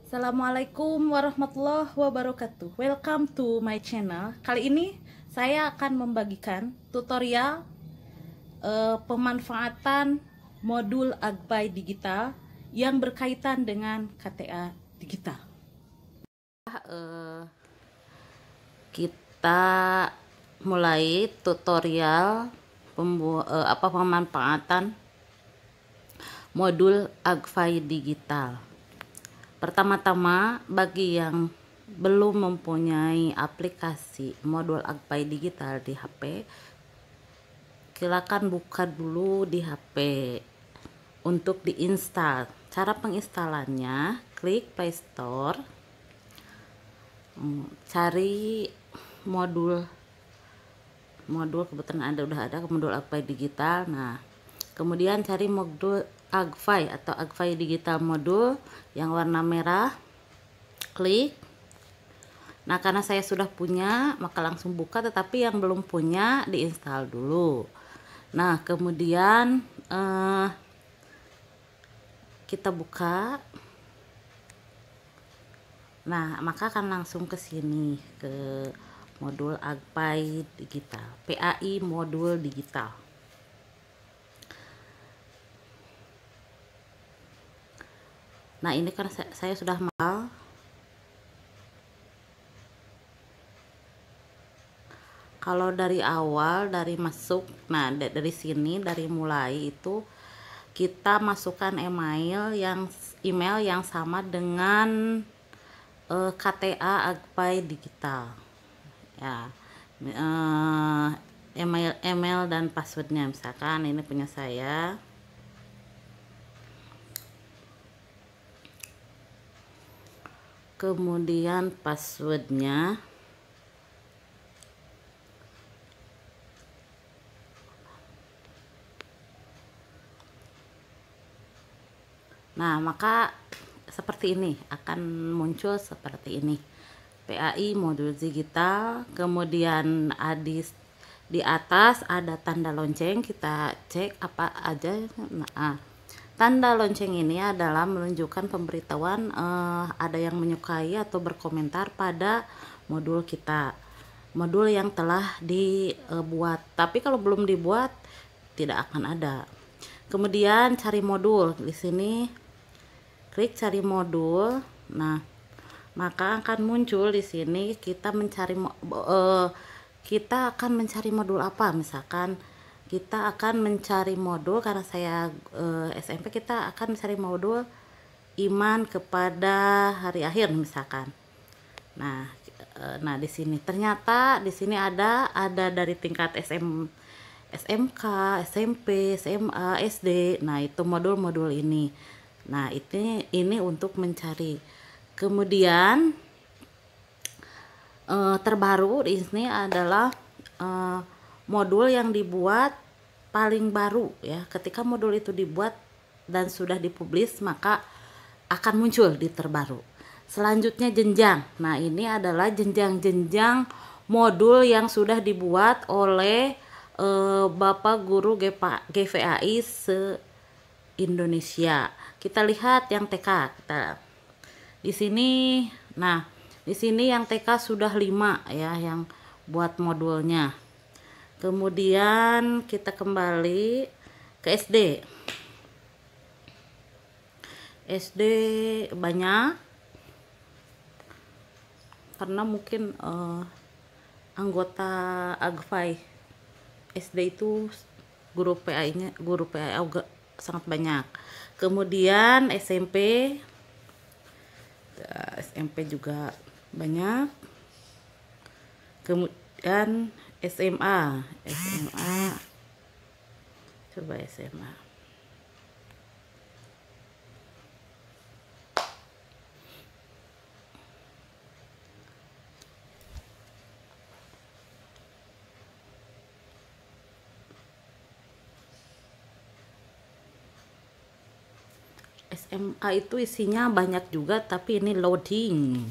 Assalamualaikum warahmatullahi wabarakatuh. Welcome to my channel. Kali ini saya akan membagikan tutorial pemanfaatan modul Agpay digital yang berkaitan dengan KTA digital. Kita mulai tutorial pemanfaatan modul Agpay digital. Pertama-tama, bagi yang belum mempunyai aplikasi modul Agpay digital di HP, silakan buka dulu di HP untuk diinstal. Cara penginstalannya, klik Play Store, cari modul kebetulan udah ada modul Agpay digital. Nah, kemudian cari modul Agpay atau Agpay digital modul yang warna merah, klik. Nah, karena saya sudah punya maka langsung buka, tetapi yang belum punya diinstal dulu. Nah, kemudian kita buka. Nah, maka akan langsung ke sini, ke modul Agpay digital, PAI modul digital. Nah, ini kan saya sudah mal. Kalau dari awal, dari masuk, nah dari sini, dari mulai itu kita masukkan email yang sama dengan KTA Agpay digital. Ya, email dan passwordnya, misalkan ini punya saya. Kemudian passwordnya maka seperti ini, akan muncul seperti ini, PAI modul digital. Kemudian di atas ada tanda lonceng, kita cek apa aja. Tanda lonceng ini adalah menunjukkan pemberitahuan ada yang menyukai atau berkomentar pada modul kita, modul yang telah dibuat. Tapi kalau belum dibuat tidak akan ada. Kemudian cari modul di sini, klik cari modul. Nah, maka akan muncul di sini kita akan mencari modul apa. Misalkan kita akan mencari modul, karena saya SMP, kita akan mencari modul iman kepada hari akhir misalkan. Nah, di sini ternyata di sini ada dari tingkat SMK, SMP, SMA, SD. Nah, itu modul-modul ini. Nah, ini untuk mencari. Kemudian terbaru di sini adalah modul yang dibuat paling baru ya. Ketika modul itu dibuat dan sudah dipublish, maka akan muncul di terbaru. Selanjutnya jenjang. Nah, ini adalah jenjang-jenjang modul yang sudah dibuat oleh Bapak Guru GVAI se-Indonesia. Kita lihat yang TK. Di sini, nah, di sini yang TK sudah 5 ya yang buat modulnya. Kemudian kita kembali ke SD. SD banyak, karena mungkin anggota Agpay SD itu guru PAI-nya, sangat banyak. Kemudian SMP juga banyak. Kemudian SMA, coba SMA. SMA itu isinya banyak juga, tapi ini loading.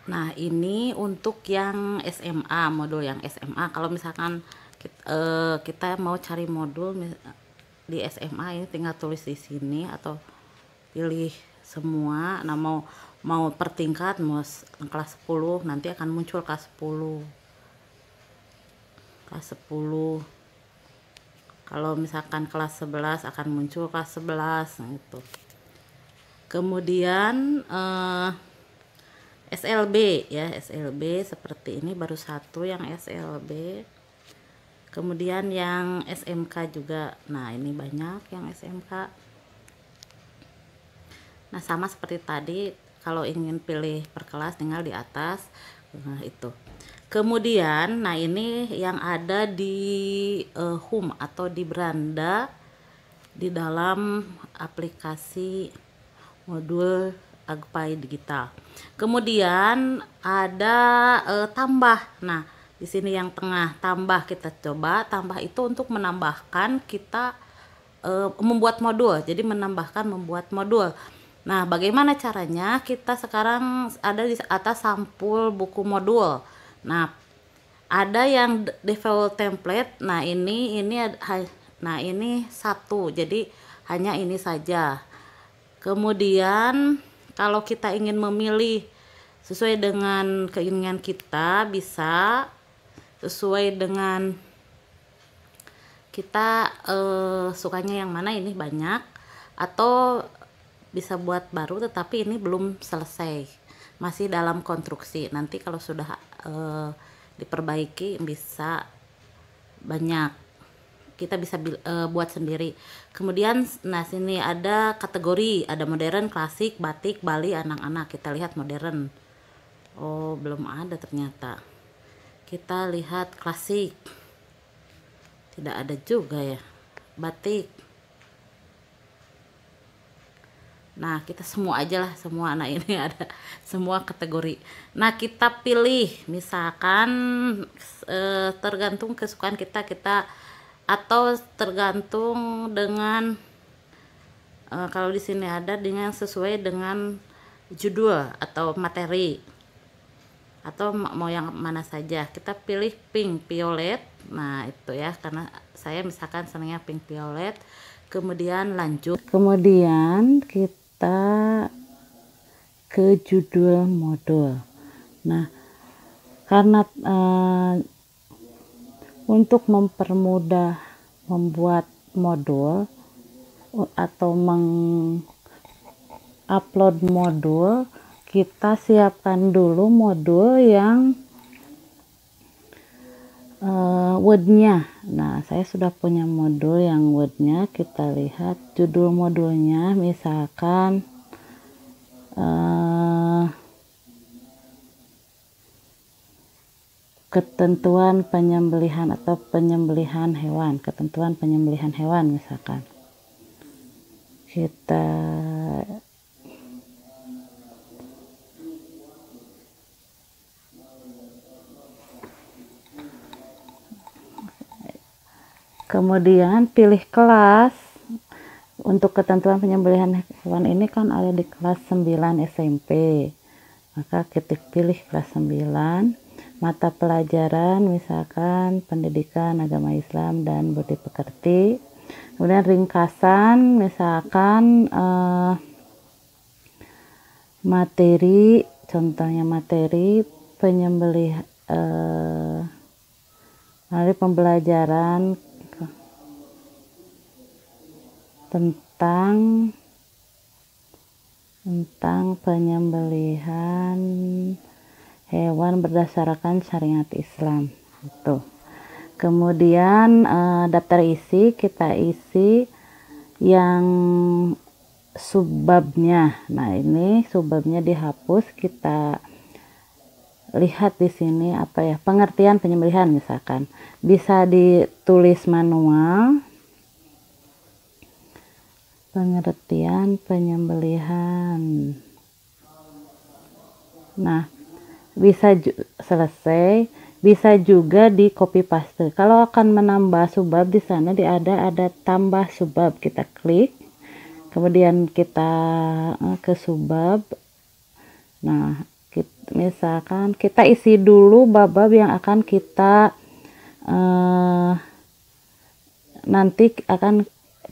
Nah, ini untuk yang SMA, modul yang SMA. Kalau misalkan kita mau cari modul di SMA ini tinggal tulis di sini atau pilih semua. Nah, mau per tingkat, mau kelas 10 nanti akan muncul kelas 10. Kalau misalkan kelas 11 akan muncul kelas 11. Nah, itu. Kemudian SLB ya, SLB seperti ini baru satu yang SLB. Kemudian yang SMK juga. Nah, ini banyak yang SMK. Nah, sama seperti tadi, kalau ingin pilih per kelas tinggal di atas. Nah, itu. Kemudian, nah ini yang ada di home atau di beranda di dalam aplikasi modul Agpai Digital. Kemudian ada tambah. Nah, di sini yang tengah tambah, kita coba tambah itu untuk menambahkan kita membuat modul. Jadi menambahkan membuat modul. Nah, bagaimana caranya? Kita sekarang ada di atas sampul buku modul. Nah, ada yang default template. Nah, ini satu. Jadi hanya ini saja. Kemudian kalau kita ingin memilih sesuai dengan keinginan kita, bisa sesuai dengan kita sukanya yang mana, ini banyak, atau bisa buat baru tetapi ini belum selesai, masih dalam konstruksi. Nanti kalau sudah diperbaiki bisa banyak, kita bisa buat sendiri. Kemudian nah sini ada kategori, ada modern, klasik, batik, Bali, anak-anak. Kita lihat modern. Oh, belum ada ternyata. Kita lihat klasik, tidak ada juga ya. Batik. Nah, kita semua aja lah, semua anak ini ada semua kategori. Nah, kita pilih misalkan tergantung kesukaan kita atau tergantung dengan kalau di sini ada dengan sesuai dengan judul atau materi, atau mau yang mana saja. Kita pilih pink violet. Nah, itu ya, karena saya misalkan senangnya pink violet. Kemudian lanjut, kemudian kita ke judul modul. Nah, karena untuk mempermudah membuat modul atau mengupload modul, kita siapkan dulu modul yang Word-nya. Nah, saya sudah punya modul yang Word-nya. Kita lihat judul modulnya, misalkan ketentuan penyembelihan atau penyembelihan hewan, ketentuan penyembelihan hewan misalkan. Kita kemudian pilih kelas. Untuk ketentuan penyembelihan hewan ini kan ada di kelas 9 SMP. Maka kita pilih kelas 9. Mata pelajaran misalkan pendidikan agama Islam dan budi pekerti. Kemudian ringkasan misalkan materi, contohnya materi penyembelihan pembelajaran tentang penyembelihan hewan berdasarkan syariat Islam itu. Kemudian daftar isi, kita isi yang subbabnya. Nah, ini subbabnya dihapus. Kita lihat di sini apa ya, pengertian penyembelihan misalkan. Bisa ditulis manual. Pengertian penyembelihan. Nah, bisa selesai, bisa juga di copy paste. Kalau akan menambah subbab, di sana ada tambah subbab, kita klik, kemudian kita ke subbab. Nah, misalkan kita isi dulu bab-bab yang akan kita nanti akan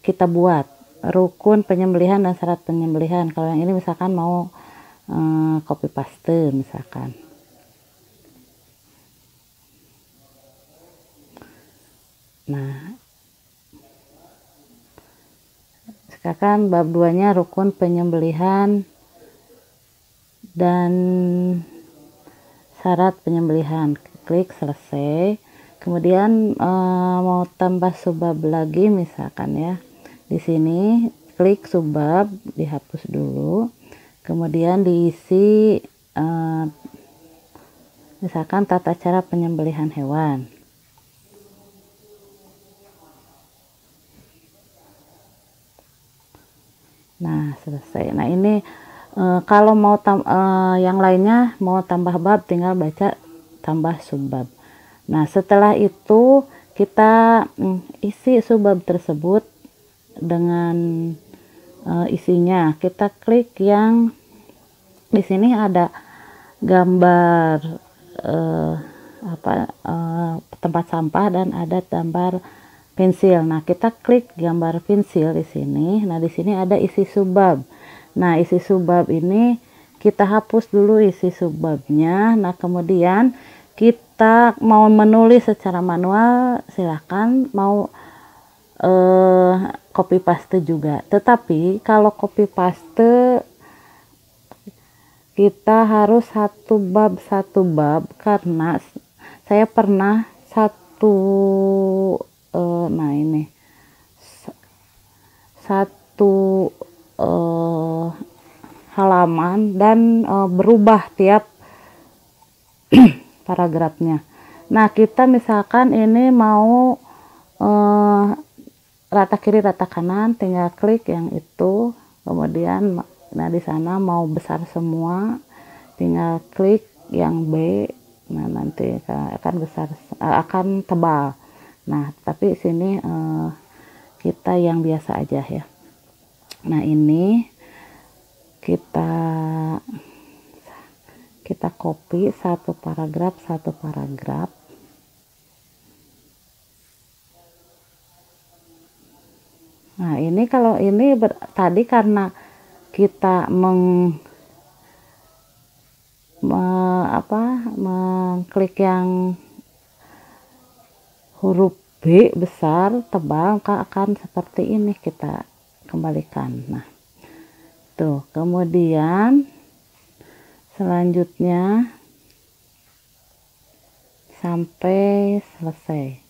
kita buat rukun penyembelihan dan syarat penyembelihan. Kalau yang ini misalkan mau copy paste misalkan. Nah, sekarang bab 2-nya rukun penyembelihan dan syarat penyembelihan. Klik selesai. Kemudian mau tambah subbab lagi misalkan ya. Di sini klik subbab, dihapus dulu. Kemudian diisi misalkan tata cara penyembelihan hewan. Nah, selesai. Nah, ini kalau mau yang lainnya mau tambah bab, tinggal baca tambah subbab. Nah, setelah itu kita isi subbab tersebut dengan isinya. Kita klik yang di sini ada gambar tempat sampah dan ada gambar pensil. Nah, kita klik gambar pensil di sini. Nah, di sini ada isi subbab. Nah, isi subbab ini kita hapus dulu isi subbabnya. Nah, kemudian kita mau menulis secara manual, silahkan. Mau copy paste juga. Tetapi kalau copy paste kita harus satu bab karena saya pernah satu halaman dan berubah tiap paragrafnya. Nah, kita misalkan ini mau rata kiri rata kanan, tinggal klik yang itu. Kemudian nah di sana mau besar semua, tinggal klik yang B. Nah, nanti akan besar, akan tebal. Nah, tapi sini kita yang biasa aja ya. Nah, ini kita copy satu paragraf. Nah, ini kalau ini tadi karena kita mengklik yang huruf B besar tebal, maka akan seperti ini, kita kembalikan. Nah, tuh, kemudian selanjutnya sampai selesai.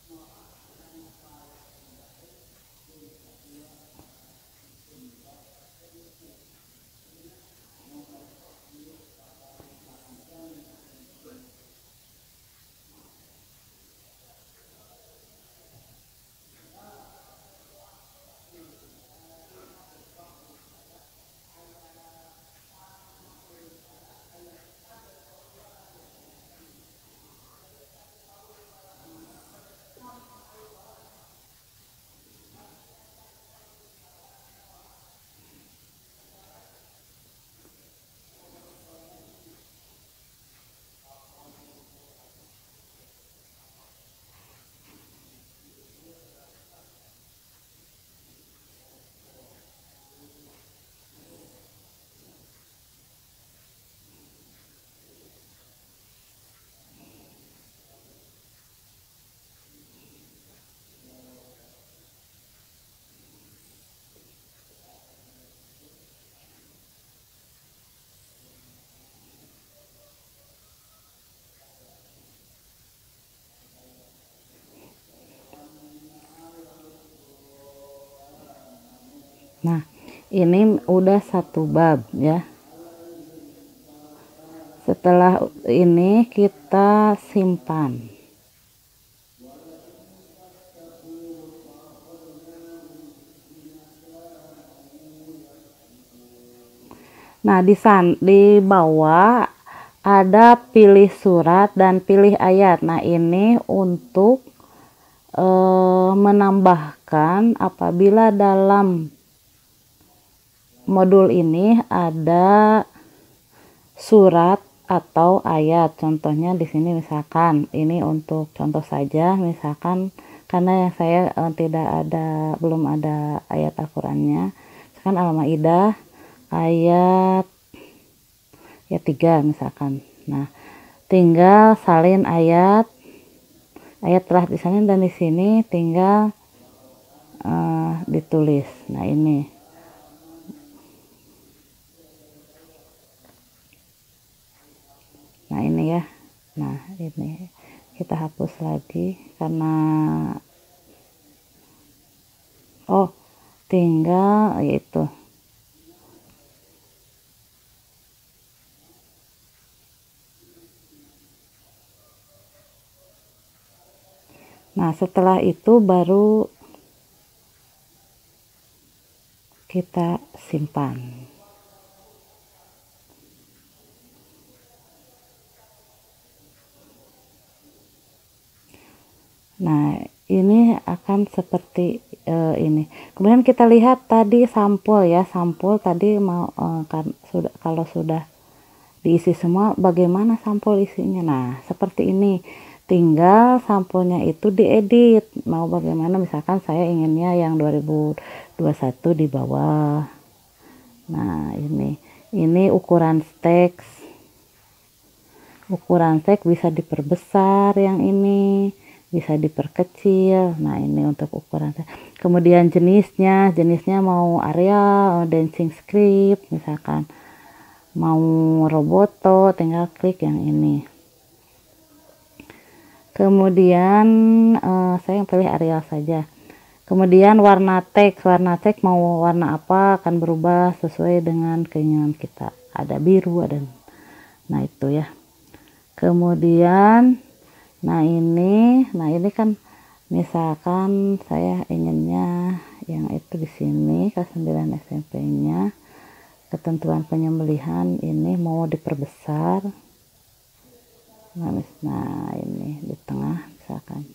Nah, ini udah satu bab ya. Setelah ini kita simpan. Nah, di bawah ada pilih surat dan pilih ayat. Nah, ini untuk menambahkan apabila dalam modul ini ada surat atau ayat. Contohnya di sini misalkan ini untuk contoh saja, misalkan karena yang saya belum ada ayat Al-Qur'annya. Misalkan Al-Maidah ayat ya 3 misalkan. Nah, tinggal salin ayat telah disalin dan di sini tinggal ditulis. Nah, ini. Nah, ini ya. Nah, ini kita hapus lagi karena tinggal yaitu. Nah, setelah itu baru kita simpan. Nah, ini akan seperti ini. Kemudian kita lihat tadi sampul ya, sampul tadi mau kalau sudah diisi semua, bagaimana sampul isinya. Nah, seperti ini. Tinggal sampulnya itu diedit. Mau bagaimana, misalkan saya inginnya yang 2021 di bawah. Nah, ini ukuran teks. Ukuran teks bisa diperbesar, yang ini bisa diperkecil. Nah, ini untuk ukuran teks. Kemudian jenisnya mau Arial, dancing script, misalkan mau Roboto, tinggal klik yang ini. Kemudian saya pilih Arial saja. Kemudian warna teks mau warna apa akan berubah sesuai dengan keinginan kita. Ada biru, nah itu ya. Kemudian nah ini kan misalkan saya inginnya yang itu di sini kelas 9 SMP-nya, ketentuan penyembelihan ini mau diperbesar. Nah, ini di tengah misalkan.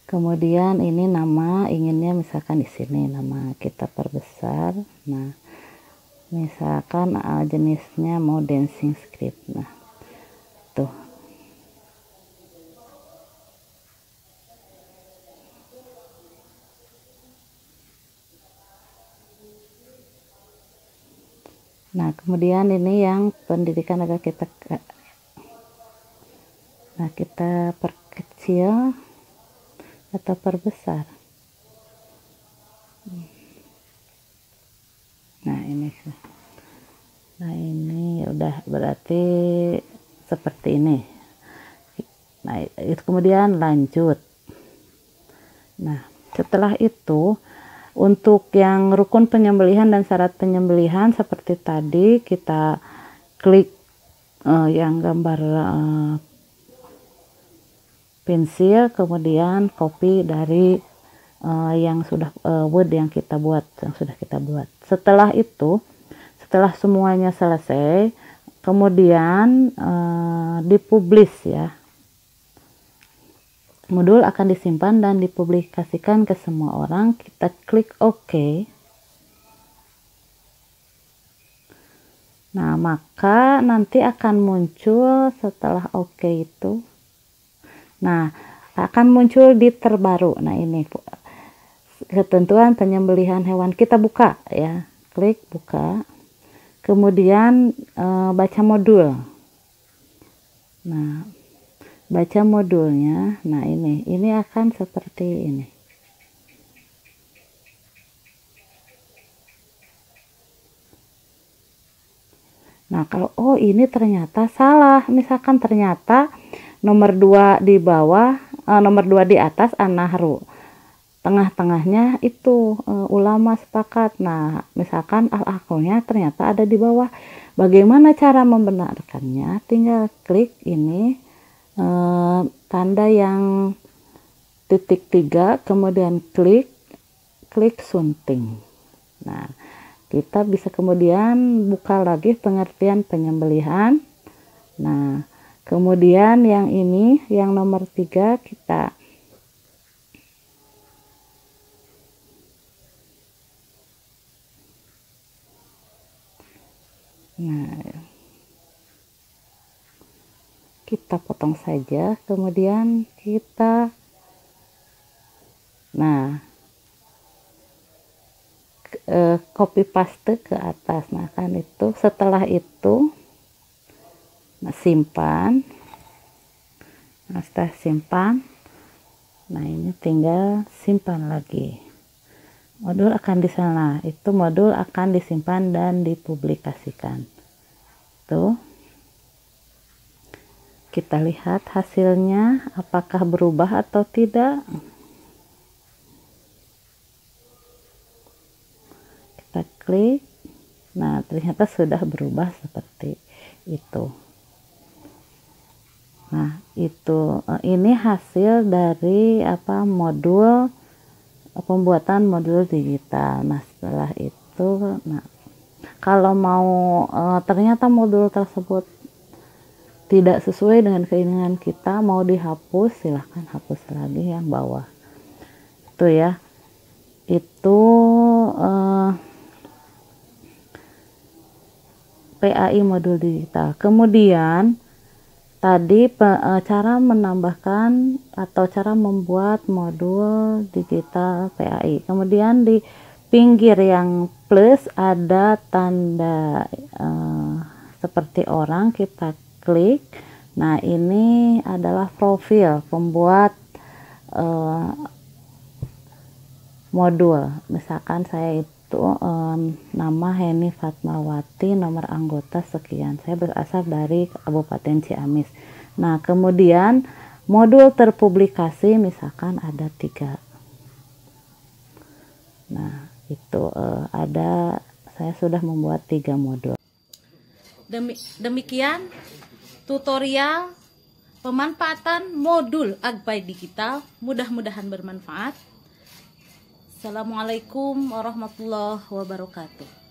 Kemudian ini nama inginnya misalkan di sini, nama kita perbesar. Nah, misalkan jenisnya mau dancing script. Nah, tuh. Nah, kemudian ini yang pendidikan agak kita perkecil atau perbesar. Nah, ini udah berarti seperti ini. Nah, itu kemudian lanjut. Nah, setelah itu untuk yang rukun penyembelihan dan syarat penyembelihan seperti tadi, kita klik yang gambar pensil, kemudian copy dari yang sudah Word yang sudah kita buat. Setelah itu, setelah semuanya selesai, kemudian dipublish ya. Modul akan disimpan dan dipublikasikan ke semua orang. Kita klik OK. Nah, maka nanti akan muncul setelah OK itu. Nah, akan muncul di terbaru. Nah, ini ketentuan penyembelihan hewan. Kita buka ya. Klik buka. Kemudian baca modul. Nah, baca modulnya. Nah, ini akan seperti ini. Nah, kalau ini ternyata salah, misalkan ternyata nomor 2 di bawah, nomor 2 di atas An-Nahru, tengah-tengahnya itu ulama sepakat. Nah, misalkan al-aqlnya ternyata ada di bawah. Bagaimana cara membenarkannya? Tinggal klik ini tanda yang titik 3, kemudian klik sunting. Nah, kita bisa kemudian buka lagi pengertian penyembelihan. Nah, kemudian yang ini, yang nomor 3 kita kita potong saja, kemudian kita copy paste ke atas. Nah kan itu, setelah itu simpan. Nah setelah simpan, nah ini tinggal simpan lagi. Modul akan di sana, itu modul akan disimpan dan dipublikasikan. Tuh, kita lihat hasilnya apakah berubah atau tidak. Kita klik, nah ternyata sudah berubah seperti itu. Nah itu ini hasil dari modul pembuatan modul digital. Nah setelah itu, nah kalau mau ternyata modul tersebut tidak sesuai dengan keinginan kita, mau dihapus, silahkan hapus lagi yang bawah itu ya. Itu PAI modul digital. Kemudian tadi cara menambahkan atau cara membuat modul digital PAI. Kemudian di pinggir yang plus ada tanda seperti orang, kita klik. Nah ini adalah profil pembuat modul. Misalkan saya itu nama Heni Fatmawati, nomor anggota sekian, saya berasal dari Kabupaten Ciamis. Nah kemudian modul terpublikasi misalkan ada 3. Nah itu ada, saya sudah membuat 3 modul. Demikian tutorial pemanfaatan modul Agpai Digital, mudah-mudahan bermanfaat. Assalamualaikum warahmatullahi wabarakatuh.